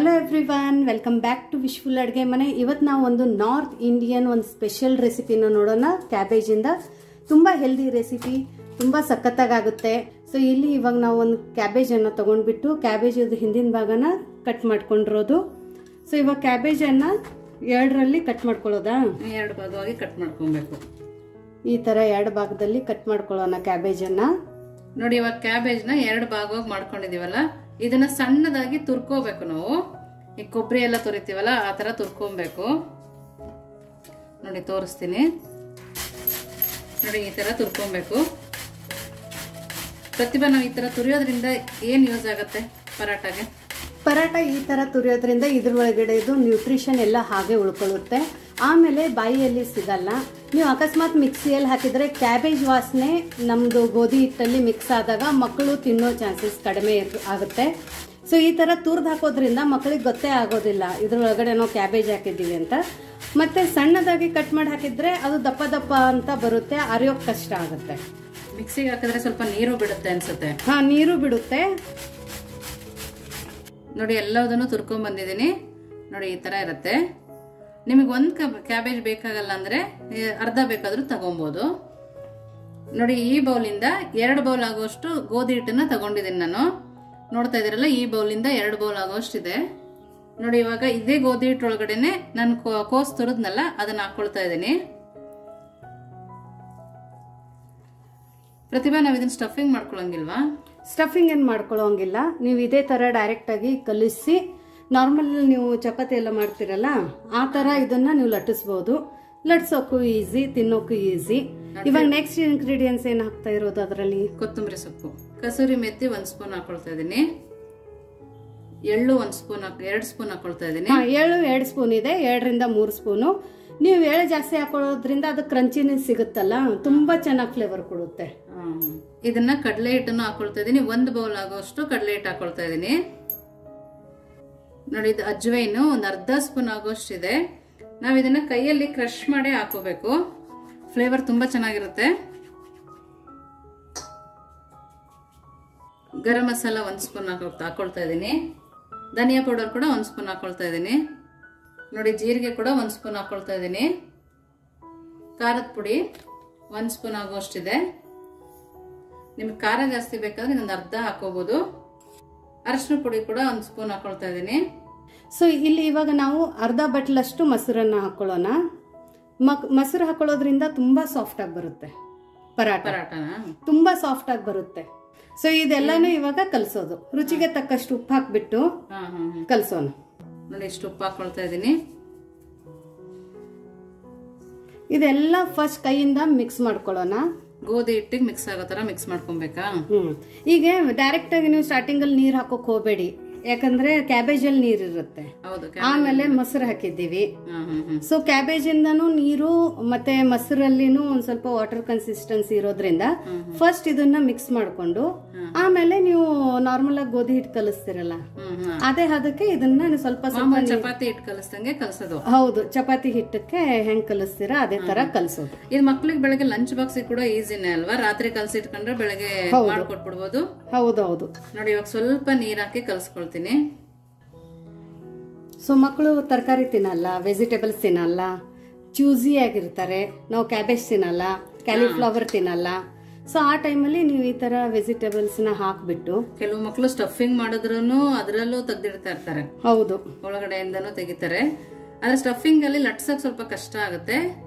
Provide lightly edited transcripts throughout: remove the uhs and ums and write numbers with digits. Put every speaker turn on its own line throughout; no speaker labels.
Hello everyone, welcome back to wishful ಅಡುಗೆ ಮನೆ. ಇವತ್ತು ನಾವು ಒಂದು ನಾರ್ತ್ ಇಂಡಿಯನ್ ಒಂದು ಸ್ಪೆಷಲ್ ರೆಸಿಪಿನ ನೋಡೋಣ. ಕ್ಯಾಬೇಜ್ ಇಂದ ತುಂಬಾ ಹೆಲ್ದಿ ರೆಸಿಪಿ, ತುಂಬಾ ಸಖತ್ತಾಗುತ್ತೆ. ಸೊ ಇಲ್ಲಿ ಇವಾಗ ನಾವು ಒಂದು ಕ್ಯಾಬೇಜ್ ಅನ್ನ ತಗೊಂಡ್ಬಿಟ್ಟು ಕ್ಯಾಬೇಜ್ ಹಿಂದಿನ ಭಾಗನ ಕಟ್ ಮಾಡ್ಕೊಂಡಿರೋದು. ಸೊ ಇವಾಗ ಕ್ಯಾಬೇಜ್ ಅನ್ನ ಎರಡರಲ್ಲಿ ಕಟ್ ಮಾಡ್ಕೊಳ್ಳೋದಾ?
ಎರಡು ಭಾಗವಾಗಿ ಕಟ್ ಮಾಡ್ಕೊಬೇಕು.
ಈ ತರ ಎರಡು ಭಾಗದಲ್ಲಿ ಕಟ್ ಮಾಡ್ಕೊಳ್ಳೋಣ ಕ್ಯಾಬೇಜ್ ಅನ್ನ.
ನೋಡಿ, ಇವಾಗ ಕ್ಯಾಬೇಜ್ ನ ಎರಡು ಭಾಗವಾಗಿ ಮಾಡ್ಕೊಂಡಿದೀವಲ್ಲ, ಇದನ್ನ ಸಣ್ಣದಾಗಿ ತುರ್ಕೋಬೇಕು. ನಾವು ಈ ಕೊಬ್ಬರಿ ಎಲ್ಲ ತುರಿತೀವಲ್ಲ, ಆ ತರ ತುರ್ಕೊಬೇಕು. ನೋಡಿ ತೋರಿಸ್ತೀನಿ. ನೋಡಿ ಈ ತರ ತುರ್ಕೊಬೇಕು. ಪ್ರತಿಭಾ, ನಾವು ಈ ತರ ತುರಿಯೋದ್ರಿಂದ ಏನ್ ಯೂಸ್ ಆಗುತ್ತೆ ಪರಾಟಾಗೆ?
ಪರಾಟ ಈ ತರ ತುರಿಯೋದ್ರಿಂದ ಇದ್ರ ಒಳಗಡೆ ಇದು ನ್ಯೂಟ್ರಿಷನ್ ಎಲ್ಲ ಹಾಗೆ ಉಳ್ಕೊಳ್ಳುತ್ತೆ. ಆಮೇಲೆ ಬಾಯಿಯಲ್ಲಿ ಸಿಗಲ್ಲ. ನೀವು ಅಕಸ್ಮಾತ್ ಮಿಕ್ಸಿಯಲ್ಲಿ ಹಾಕಿದ್ರೆ ಕ್ಯಾಬೇಜ್ ವಾಸನೆ ನಮ್ದು ಗೋಧಿ ಹಿಟ್ಟಲ್ಲಿ ಮಿಕ್ಸ್ ಆದಾಗ ಮಕ್ಕಳು ತಿನ್ನೋ ಚಾನ್ಸಸ್ ಕಡಿಮೆ ಆಗುತ್ತೆ. ಸೊ ಈ ತರ ತುರ್ದು ಹಾಕೋದ್ರಿಂದ ಮಕ್ಕಳಿಗೆ ಗೊತ್ತೇ ಆಗೋದಿಲ್ಲ ಇದ್ರೊಳಗಡೆ ನಾವು ಕ್ಯಾಬೇಜ್ ಹಾಕಿದ್ದೀವಿ ಅಂತ. ಮತ್ತೆ ಸಣ್ಣದಾಗಿ ಕಟ್ ಮಾಡಿ ಹಾಕಿದ್ರೆ ಅದು ದಪ್ಪ ದಪ್ಪ ಅಂತ ಬರುತ್ತೆ, ಅರಿಯೋಕ್ ಕಷ್ಟ ಆಗುತ್ತೆ.
ಮಿಕ್ಸಿಗೆ ಹಾಕಿದ್ರೆ ಸ್ವಲ್ಪ ನೀರು ಬಿಡುತ್ತೆ ಅನ್ಸುತ್ತೆ.
ಹಾ, ನೀರು ಬಿಡುತ್ತೆ.
ನೋಡಿ ಎಲ್ಲದನ್ನು ತುರ್ಕೊಂಡ್ ಬಂದಿದ್ದೀನಿ. ನೋಡಿ ಈ ತರ ಇರುತ್ತೆ. ನಿಮಗೆ ಒಂದು ಕ್ಯಾಬೇಜ್ ಬೇಕಾಗಲ್ಲ ಅಂದ್ರೆ ಅರ್ಧ ಬೇಕಾದ್ರೂ ತಗೊಬಹುದು. ನೋಡಿ, ಈ ಬೌಲಿಂದ 2 ಬೌಲ್ ಆಗುವಷ್ಟು ಗೋಧಿ ಹಿಟ್ಟನ್ನ ತಗೊಂಡಿದ್ದೀನಿ ನಾನು. ನೋಡ್ತಾ ಇದೀರಲ್ಲ, ಈ ಬೌಲಿಂದ 2 ಬೌಲ್ ಆಗುವಷ್ಟು ಇದೆ. ನೋಡಿ, ಇವಾಗ ಇದೇ ಗೋಧಿ ಹಿಟ್ಟು ಒಳಗಡೆನೆ ನಾನು ಕೋಸ್ ತುರಿದ್ನಲ್ಲ, ಅದನ್ನ ಹಾಕೊಳ್ತಾ ಇದ್ದೀನಿ. ಪ್ರತಿಭಾ, ನಾವ್ ಇದನ್ನ ಸ್ಟಫಿಂಗ್ ಮಾಡ್ಕೊಳಂಗಿಲ್ವಾ?
ಸ್ಟಫಿಂಗ್ ಏನು ಮಾಡ್ಕೊಳ್ಳೋಂಗಿಲ್ಲ. ನೀವು ಇದೇ ಥರ ಡೈರೆಕ್ಟಾಗಿ ಕಲಿಸಿ, ನಾರ್ಮಲ್ ನೀವು ಚಪಾತಿ ಎಲ್ಲ ಮಾಡ್ತಿರಲ್ಲ ಆ ಥರ ಇದನ್ನ ನೀವು ಲಟ್ಟಿಸ್ಬೋದು. ಲಟ್ಸೋಕ್ಕೂ ಈಸಿ, ತಿನ್ನೋಕ್ಕೂ ಈಸಿ. ಇವಾಗ ನೆಕ್ಸ್ಟ್ ಇಂಗ್ರೀಡಿಯೆಂಟ್ಸ್ ಏನು ಹಾಕ್ತಾ ಇರೋದು ಅದರಲ್ಲಿ?
ಕೊತ್ತಂಬರಿ ಸೊಪ್ಪು, ಕಸೂರಿ ಮೆಥಿ 1 ಸ್ಪೂನ್ ಹಾಕೊಳ್ತಾ ಇದ್ದೀನಿ. ಎಳ್ಳು 1 ಸ್ಪೂನ್ 2 ಸ್ಪೂನ್ ಹಾಕೊಳ್ತಾ ಇದ್ದೀನಿ.
ಎಳ್ಳು 2 ಸ್ಪೂನ್ ಇದೆ, 2 ರಿಂದ 3 ಸ್ಪೂನು. ನೀವು ಎಳ್ಳು ಜಾಸ್ತಿ ಹಾಕೊಳ್ಳೋದ್ರಿಂದ ಅದು ಕ್ರಂಚಿನೆಸ್ ಸಿಗುತ್ತಲ್ಲ, ತುಂಬಾ ಚೆನ್ನಾಗಿ ಫ್ಲೇವರ್ ಕೊಡುತ್ತೆ.
ಇದನ್ನ ಕಡಲೆ ಹಿಟ್ಟನ್ನು ಹಾಕೊಳ್ತಾ ಇದೀನಿ. 1 ಬೌಲ್ ಆಗೋಷ್ಟು ಕಡಲೆ ಹಿಟ್ಟು ಹಾಕೊಳ್ತಾ ಇದೀನಿ. ನೋಡಿ, ಇದು ಅಜ್ವೈನ್ 1 ಅರ್ಧ ಸ್ಪೂನ್ ಆಗೋಷ್ಟು ಇದೆ. ನಾವ್ ಇದನ್ನ ಕೈಯಲ್ಲಿ ಕ್ರಶ್ ಮಾಡಿ ಹಾಕೋಬೇಕು. ಫ್ಲೇವರ್ ತುಂಬಾ ಚೆನ್ನಾಗಿರುತ್ತೆ. ಗರಂ ಮಸಾಲ 1 ಸ್ಪೂನ್ ಹಾಕೊಳ್ತಾ ಇದೀನಿ. ಧನಿಯಾ ಪೌಡರ್ ಕೂಡ 1 ಸ್ಪೂನ್ ಹಾಕೊಳ್ತಾ ಇದೀನಿ. ನೋಡಿ, ಜೀರಿಗೆ ಕೂಡ 1 ಸ್ಪೂನ್ ಹಾಕೊಳ್ತಾ ಇದೀನಿ. ಖಾರದ ಪುಡಿ 1 ಸ್ಪೂನ್ ಆಗೋಷ್ಟಿದೆ. ನಿಮ್ಗೆ ಖಾರ ಜಾಸ್ತಿ ಬೇಕಾದ್ರೆ ಇನ್ನೊಂದು ಅರ್ಧ ಹಾಕೋಬಹುದು. ಅರಿಶಿನ ಪುಡಿ ಕೂಡ 1 ಸ್ಪೂನ್ ಹಾಕೊಳ್ತಾ ಇದೀನಿ.
ಸೊ ಇಲ್ಲಿ ಇವಾಗ ನಾವು ಅರ್ಧ ಬಟ್ಲಷ್ಟು ಮೊಸರನ್ನ ಹಾಕೊಳ್ಳೋಣ. ಮೊಸರು ಹಾಕೊಳ್ಳೋದ್ರಿಂದ ತುಂಬಾ ಸಾಫ್ಟ್ ಆಗಿ ಬರುತ್ತೆ ಪರಾಟನ, ತುಂಬಾ ಸಾಫ್ಟ್ ಆಗಿ ಬರುತ್ತೆ. ಸೊ ಇದೆಲ್ಲಾನು ಇವಾಗ ಕಲಸೋದು. ರುಚಿಗೆ ತಕ್ಕಷ್ಟು ಉಪ್ಪು ಹಾಕ್ಬಿಟ್ಟು ಕಲಸೋಣ.
ನೋಡಿ, ಇಷ್ಟು ಉಪ್ಪು ಹಾಕೊಳ್ತಾ ಇದೀನಿ.
ಇದೆಲ್ಲ ಫಸ್ಟ್ ಕೈಯಿಂದ ಮಿಕ್ಸ್ ಮಾಡ್ಕೊಳ್ಳೋಣ.
ಗೋಧಿ ಹಿಟ್ಟಿಗೆ ಮಿಕ್ಸ್ ಆಗೋ ತರ ಮಿಕ್ಸ್ ಮಾಡ್ಕೊಬೇಕಾ?
ಈಗ ಡೈರೆಕ್ಟ್ ಆಗಿ ನೀವು ಸ್ಟಾರ್ಟಿಂಗ್ ಅಲ್ಲಿ ನೀರ್ ಹಾಕೋಕ್ ಹೋಗ್ಬೇಡಿ, ಯಾಕಂದ್ರೆ ಕ್ಯಾಬೇಜ್ ಅಲ್ಲಿ ನೀರ್ ಇರುತ್ತೆ. ಆಮೇಲೆ ಮೊಸರು ಹಾಕಿದ್ದೀವಿ. ಸೊ ಕ್ಯಾಬೇಜ್ ಇಂದನೂ ನೀರು ಮತ್ತೆ ಮೊಸರಲ್ಲಿನೂ ಒಂದ್ ಸ್ವಲ್ಪ ವಾಟರ್ ಕನ್ಸಿಸ್ಟೆನ್ಸಿ ಇರೋದ್ರಿಂದ ಫಸ್ಟ್ ಇದನ್ನ ಮಿಕ್ಸ್ ಮಾಡ್ಕೊಂಡು ಆಮೇಲೆ ನೀವು ನಾರ್ಮಲ್ ಆಗಿ ಗೋಧಿ ಹಿಟ್ಟು ಕಲಿಸ್ತಿರಲ್ಲ ಅದೇ ಅದಕ್ಕೆ ಇದನ್ನ ಸ್ವಲ್ಪ ಸ್ವಲ್ಪ
ಚಪಾತಿ ಹಿಟ್ಟು ಕಲಿಸ್ದಂಗೆ ಕಲಸೋದು.
ಹೌದು, ಚಪಾತಿ ಹಿಟ್ಟಕ್ಕೆ ಹೆಂಗ್ ಕಲಿಸ್ತೀರಾ ಅದೇ ತರ ಕಲಸೋದು.
ಇದು ಮಕ್ಳಿಗೆ ಬೆಳಗ್ಗೆ ಲಂಚ್ ಬಾಕ್ಸ್ ಕೂಡ ಈಸಿನೇ ಅಲ್ವಾ? ರಾತ್ರಿ ಕಲಸಿಟ್ಕೊಂಡ್ರೆ ಬೆಳಗ್ಗೆ ಮಾಡ್ಕೊಟ್ಬಿಡ್ಬೋದು.
ಹೌದೌದು.
ನೋಡಿ, ಇವಾಗ ಸ್ವಲ್ಪ ನೀರ್ ಹಾಕಿ ಕಲ್ಸ್ಕೊಳ್ತೀನಿ.
ಸೊ ಮಕ್ಕಳು ತರಕಾರಿ ತಿನ್ನಲ್ಲ, ವೆಜಿಟೇಬಲ್ಸ್ ತಿನ್ನಲ್ಲ, ಚೂಸಿ ಆಗಿರ್ತಾರೆ. ನಾವು ಕ್ಯಾಬೇಜ್ ತಿನ್ನಲ್ಲ, ಕ್ಯಾಲಿಫ್ಲವರ್ ತಿನ್ನಲ್ಲ. ಸೊ ಆ ಟೈಮಲ್ಲಿ ನೀವು ಈ ತರ ವೆಜಿಟೇಬಲ್ಸ್ ನ ಹಾಕ್ಬಿಟ್ಟು,
ಕೆಲವು ಮಕ್ಕಳು ಸ್ಟಫಿಂಗ್ ಮಾಡಿದ್ರು ಅದರಲ್ಲೂ ತೆಗ್ದಿಡ್ತಾ ಇರ್ತಾರೆ.
ಹೌದು,
ಒಳಗಡೆಯಿಂದನೂ ತೆಗಿತಾರೆ. ಆದ್ರೆ ಸ್ಟಫಿಂಗ್ ಅಲ್ಲಿ ಲಟ್ಸಕ್ ಸ್ವಲ್ಪ ಕಷ್ಟ ಆಗುತ್ತೆ.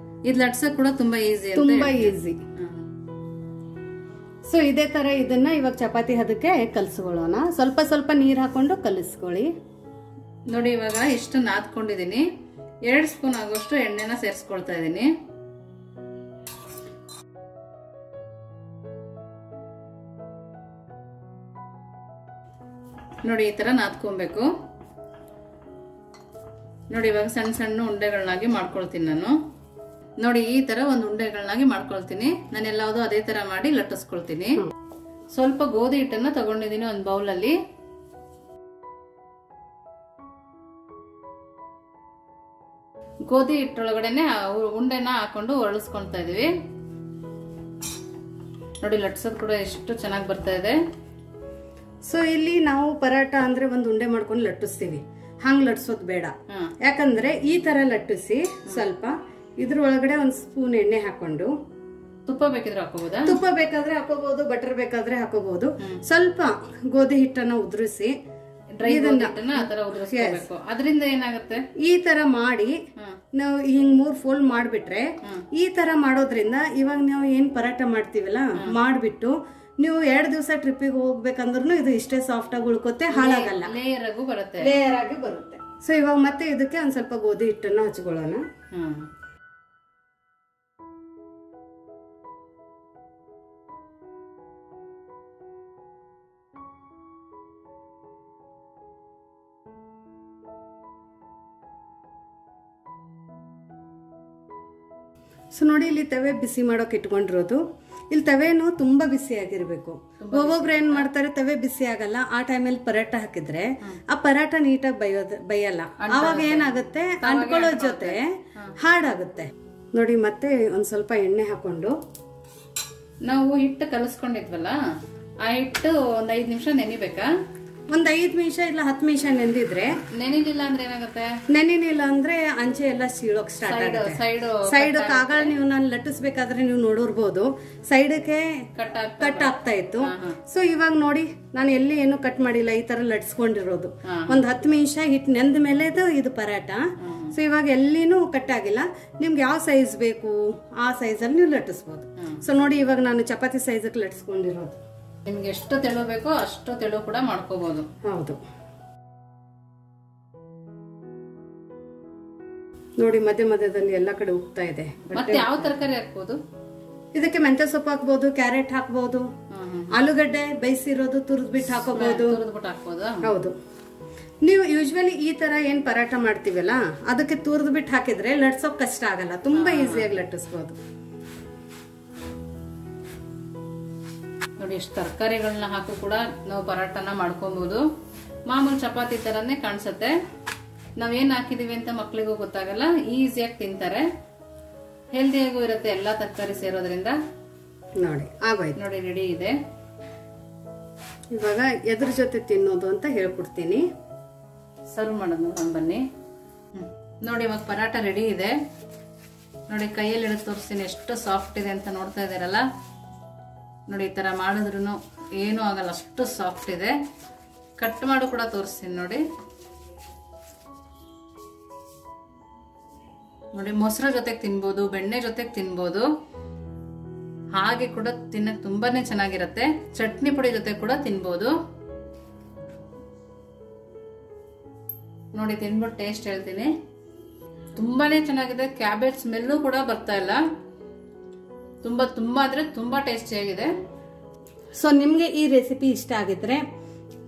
ಇದು ಲಟ್ಸಕ್ ಕೂಡ ತುಂಬಾ ಈಸಿ,
ತುಂಬಾ ಈಸಿ. ಸೊ ಇದೇ ತರ ಇದನ್ನ ಇವಾಗ ಚಪಾತಿ ಹದಕ್ಕೆ ಕಲ್ಸ್ಕೊಳ್ಳೋಣ. ಸ್ವಲ್ಪ ಸ್ವಲ್ಪ ನೀರ್ ಹಾಕೊಂಡು ಕಲಿಸ್ಕೊಳ್ಳಿ.
ನೋಡಿ, ಇವಾಗ ಇಷ್ಟು ನಾದ್ಕೊಂಡಿದೀನಿ. 2 ಸ್ಪೂನ್ ಆಗೋಷ್ಟು ಎಣ್ಣೆನ ಸೇರಿಸ್ಕೊಳ್ತಾ ಇದೀನಿ. ನೋಡಿ, ಈ ತರ ನಾದ್ಕೊಬೇಕು. ನೋಡಿ, ಇವಾಗ ಸಣ್ಣ ಸಣ್ಣ ಉಂಡೆಗಳನ್ನಾಗಿ ಮಾಡ್ಕೊಳ್ತೀನಿ ನಾನು. ನೋಡಿ, ಈ ತರ ಒಂದು ಉಂಡೆಗಳನ್ನಾಗಿ ಮಾಡ್ಕೊಳ್ತೀನಿ. ನಾನು ಎಲ್ಲಾವುದು ಅದೇ ತರ ಮಾಡಿ ಲಟ್ಟಿಸ್ಕೊಳ್ತೀನಿ. ಸ್ವಲ್ಪ ಗೋಧಿ ಹಿಟ್ಟನ್ನ ತಗೊಂಡಿದ್ದೀನಿ ಒಂದು ಬೌಲ್ ಅಲ್ಲಿ. ಗೋಧಿ ಹಿಟ್ಟೊಳಗಡೆನೆ ಉಂಡೆನ ಹಾಕೊಂಡು ಒರಳಿಸ್ಕೊಳ್ತಾ ಇದೀವಿ. ನೋಡಿ, ಲಟ್ಸೋದು ಕೂಡ ಎಷ್ಟು ಚೆನ್ನಾಗಿ ಬರ್ತಾ ಇದೆ.
ಸೊ ಇಲ್ಲಿ ನಾವು ಪರಾಟ ಅಂದ್ರೆ ಒಂದು ಉಂಡೆ ಮಾಡ್ಕೊಂಡು ಲಟ್ಟಿಸ್ತೀವಿ. ಹಂಗ್ ಲಟ್ಸೋದ್ ಬೇಡ. ಯಾಕಂದ್ರೆ ಈ ತರ ಲಟ್ಟಿಸಿ ಸ್ವಲ್ಪ ಇದ್ರ ಒಳಗಡೆ ಒಂದ್ ಸ್ಪೂನ್ ಎಣ್ಣೆ ಹಾಕೊಂಡು,
ತುಪ್ಪ ಬೇಕಿದ್ರೆ ಹಾಕೋಬಹುದಾ?
ತುಪ್ಪ ಬೇಕಾದ್ರೆ ಹಾಕೋಬಹುದು, ಬಟರ್ ಬೇಕಾದ್ರೆ ಹಾಕೋಬಹುದು. ಸ್ವಲ್ಪ ಗೋಧಿ ಹಿಟ್ಟನ್ನ ಉದುರಿಸಿ
ಅದರಿಂದ ಏನಾಗುತ್ತೆ,
ಈ ತರ ಮಾಡಿ ನಾವು ಹಿಂಗ್ 3 ಫೋಲ್ಡ್ ಮಾಡ್ಬಿಟ್ರೆ, ಈ ತರ ಮಾಡೋದ್ರಿಂದ ಇವಾಗ ನಾವು ಏನ್ ಪರಾಟ ಮಾಡ್ತೀವಲ್ಲ ಮಾಡ್ಬಿಟ್ಟು ನೀವು 2 ದಿವಸ ಟ್ರಿಪ್ಪಿಗೆ ಹೋಗ್ಬೇಕಂದ್ರೂ ಇದು ಇಷ್ಟೇ ಸಾಫ್ಟ್ ಆಗಿ ಉಳ್ಕೋತೆ, ಹಾಳಾಗಲ್ಲ, ಲೇಯರ್ ಆಗಿ ಬರುತ್ತೆ. ಸೊ ಇವಾಗ ಮತ್ತೆ ಇದಕ್ಕೆ ಒಂದ್ ಸ್ವಲ್ಪ ಗೋಧಿ ಹಿಟ್ಟನ್ನ ಹಚ್ಕೊಳ್ಳೋಣ. ಸೊ ನೋಡಿ, ಇಲ್ಲಿ ತವೆ ಬಿಸಿ ಮಾಡೋಕೆ ಇಟ್ಕೊಂಡಿರೋದು. ಇಲ್ಲಿ ತವೆನು ತುಂಬಾ ಬಿಸಿ ಆಗಿರ್ಬೇಕು. ಒಬ್ಬೊಬ್ರು ಏನ್ ಮಾಡ್ತಾರೆ, ತವೆ ಬಿಸಿ ಆಗಲ್ಲ, ಆ ಟೈಮಲ್ಲಿ ಪರಾಟ ಹಾಕಿದ್ರೆ ಆ ಪರಾಟ ನೀಟಾಗಿ ಬೈಯಲ್ಲ. ಅವಾಗ ಏನಾಗುತ್ತೆ, ಅಂಟ್ಕೊಳ್ಳೋ ಜೊತೆ ಹಾಡಾಗುತ್ತೆ. ನೋಡಿ, ಮತ್ತೆ ಒಂದ್ ಸ್ವಲ್ಪ ಎಣ್ಣೆ ಹಾಕೊಂಡು
ನಾವು ಹಿಟ್ಟು ಕಲಸ್ಕೊಂಡಿದ್ವಲ್ಲ, ಆ ಹಿಟ್ಟು ಒಂದ್ 5 ನಿಮಿಷ ನೆನಿಬೇಕಾ?
ಒಂದ್ 5 ನಿಮಿಷ ಇಲ್ಲ 10 ನಿಮಿಷ ನೆಂದಿದ್ರೆ.
ನೆನಿಲಿಲ್ಲ ಅಂದ್ರೆ ಏನಾಗುತ್ತೆ,
ನೆನಿಲಿಲ್ಲ ಅಂದ್ರೆ ಅಂಚೆ ಎಲ್ಲ ಸೀಳೋಕ್ ಸ್ಟಾರ್ಟ್ ಆಗುತ್ತೆ. ಸೈಡ್ ಕಾಗಳ ನೀವು ನಾನು ಲಟ್ಟಿಸ್ಬೇಕಾದ್ರೆ ನೀವು ನೋಡಿರ್ಬೋದು, ಸೈಡ್ಗೆ ಕಟ್ ಆಗ್ತಾ ಇತ್ತು. ಸೊ ಇವಾಗ ನೋಡಿ, ನಾನು ಎಲ್ಲಿ ಏನು ಕಟ್ ಮಾಡಿಲ್ಲ, ಈ ತರ ಲಟ್ಸ್ಕೊಂಡಿರೋದು. ಒಂದ್ 10 ನಿಮಿಷ ಹಿಟ್ಟು ನೆಂದ ಮೇಲೆ ಇದು ಪರಾಟ. ಸೊ ಇವಾಗ ಎಲ್ಲಿನೂ ಕಟ್ ಆಗಿಲ್ಲ. ನಿಮ್ಗೆ ಯಾವ ಸೈಜ್ ಬೇಕು ಆ ಸೈಜ್ ಅಲ್ಲಿ ನೀವು ಲಟ್ಟಿಸ್ಬೋದು. ಸೊ ನೋಡಿ, ಇವಾಗ ನಾನು ಚಪಾತಿ ಸೈಜ್ ಲಟ್ಸ್ಕೊಂಡಿರೋದು.
ನಿಮ್ಗೆ ಎಷ್ಟು ತೆಳು ಬೇಕೋ ಅಷ್ಟು ತೆಳು ಕೂಡ ಮಾಡ್ಕೋಬಹುದು.
ಹೌದು, ನೋಡಿ ಮಧ್ಯ ಮಧ್ಯದಲ್ಲಿ ಎಲ್ಲಾ ಕಡೆ ಉಗ್ತಾ ಇದೆ.
ಮತ್ತೆ ಯಾವ ತರಕಾರಿ ಹಾಕ್ಬೋದು
ಇದಕ್ಕೆ? ಮೆಂತ್ಯ ಸೊಪ್ಪು ಹಾಕ್ಬೋದು, ಕ್ಯಾರೆಟ್ ಹಾಕ್ಬೋದು, ಆಲೂಗಡ್ಡೆ ಬೇಯಿಸಿರೋದು ತುರಿದ್ಬಿಟ್ಟು ಹಾಕೋಬಹುದು. ಹೌದು, ನೀವು ಯೂಶ್ವಲಿ ಈ ತರ ಏನ್ ಪರಾಟ ಮಾಡ್ತೀವಲ್ಲ ಅದಕ್ಕೆ ತುರಿದ್ಬಿಟ್ಟು ಹಾಕಿದ್ರೆ ಲಟ್ಸೋಕ್ ಕಷ್ಟ ಆಗಲ್ಲ, ತುಂಬಾ ಈಸಿಯಾಗಿ ಲಟ್ಟಿಸ್ಬೋದು.
ನೋಡಿ, ಎಷ್ಟು ತರಕಾರಿಗಳನ್ನ ಹಾಕಿ ಕೂಡ ನಾವು ಪರಾಟನ ಮಾಡ್ಕೊಬಹುದು. ಮಾಮೂಲಿ ಚಪಾತಿ ತರನೇ ಕಾಣಿಸುತ್ತೆ. ನಾವೇನ್ ಹಾಕಿದೀವಿ ಅಂತ ಮಕ್ಳಿಗೂ ಗೊತ್ತಾಗಲ್ಲ, ಈಸಿಯಾಗಿ ತಿಂತಾರೆ, ಹೆಲ್ದಿಯಾಗೂ ಇರುತ್ತೆ ಎಲ್ಲಾ ತರಕಾರಿ ಸೇರೋದ್ರಿಂದ.
ನೋಡಿ ಆಗೋಯ್ತು,
ನೋಡಿ ರೆಡಿ ಇದೆ.
ಇವಾಗ ಎದ್ರ ಜೊತೆ ತಿನ್ನೋದು ಅಂತ ಹೇಳ್ಕೊಡ್ತೀನಿ.
ಸರ್ವ್ ಮಾಡೋದು ಬನ್ನಿ. ನೋಡಿ, ಇವಾಗ ಪರಾಟ ರೆಡಿ ಇದೆ. ನೋಡಿ, ಕೈಯಲ್ಲಿ ಹಿಡಿದು ತೋರಿಸ್ತೀನಿ ಎಷ್ಟು ಸಾಫ್ಟ್ ಇದೆ ಅಂತ. ನೋಡ್ತಾ ಇದ್ದೀರಲ್ಲ, ನೋಡಿ ಈ ತರ ಮಾಡಿದ್ರು ಏನೂ ಆಗಲ್ಲ, ಅಷ್ಟು ಸಾಫ್ಟ್ ಇದೆ. ಕಟ್ ಮಾಡು ಕೂಡ ತೋರಿಸ್ತೀನಿ ನೋಡಿ. ನೋಡಿ, ಮೊಸರು ಜೊತೆಗೆ ತಿನ್ಬೋದು, ಬೆಣ್ಣೆ ಜೊತೆಗೆ ತಿನ್ಬೋದು, ಹಾಗೆ ಕೂಡ ತಿನ್ನಕ್ ತುಂಬಾನೇ ಚೆನ್ನಾಗಿರುತ್ತೆ. ಚಟ್ನಿ ಪುಡಿ ಜೊತೆ ಕೂಡ ತಿನ್ಬೋದು. ನೋಡಿ, ತಿನ್ಬಿಟ್ಟು ಟೇಸ್ಟ್ ಹೇಳ್ತೀನಿ. ತುಂಬಾನೇ ಚೆನ್ನಾಗಿದೆ. ಕ್ಯಾಬೇಜ್ ಸ್ಮೆಲ್ಲು ಕೂಡ ಬರ್ತಾ ಇಲ್ಲ. ತುಂಬಾ ಅಂದ್ರೆ ತುಂಬಾ ಟೇಸ್ಟಿಯಾಗಿದೆ.
ಸೊ ನಿಮಗೆ ಈ ರೆಸಿಪಿ ಇಷ್ಟ ಆಗಿದ್ರೆ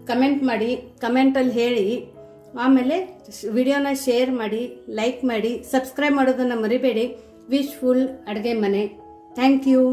ಕಮೆಂಟ್ ಮಾಡಿ, ಕಮೆಂಟಲ್ಲಿ ಹೇಳಿ. ಆಮೇಲೆ ವಿಡಿಯೋನ ಶೇರ್ ಮಾಡಿ, ಲೈಕ್ ಮಾಡಿ, ಸಬ್ಸ್ಕ್ರೈಬ್ ಮಾಡೋದನ್ನ ಮರಿಬೇಡಿ. ವಿಶ್ಫುಲ್ ಅಡುಗೆ ಮನೆ. Thank you.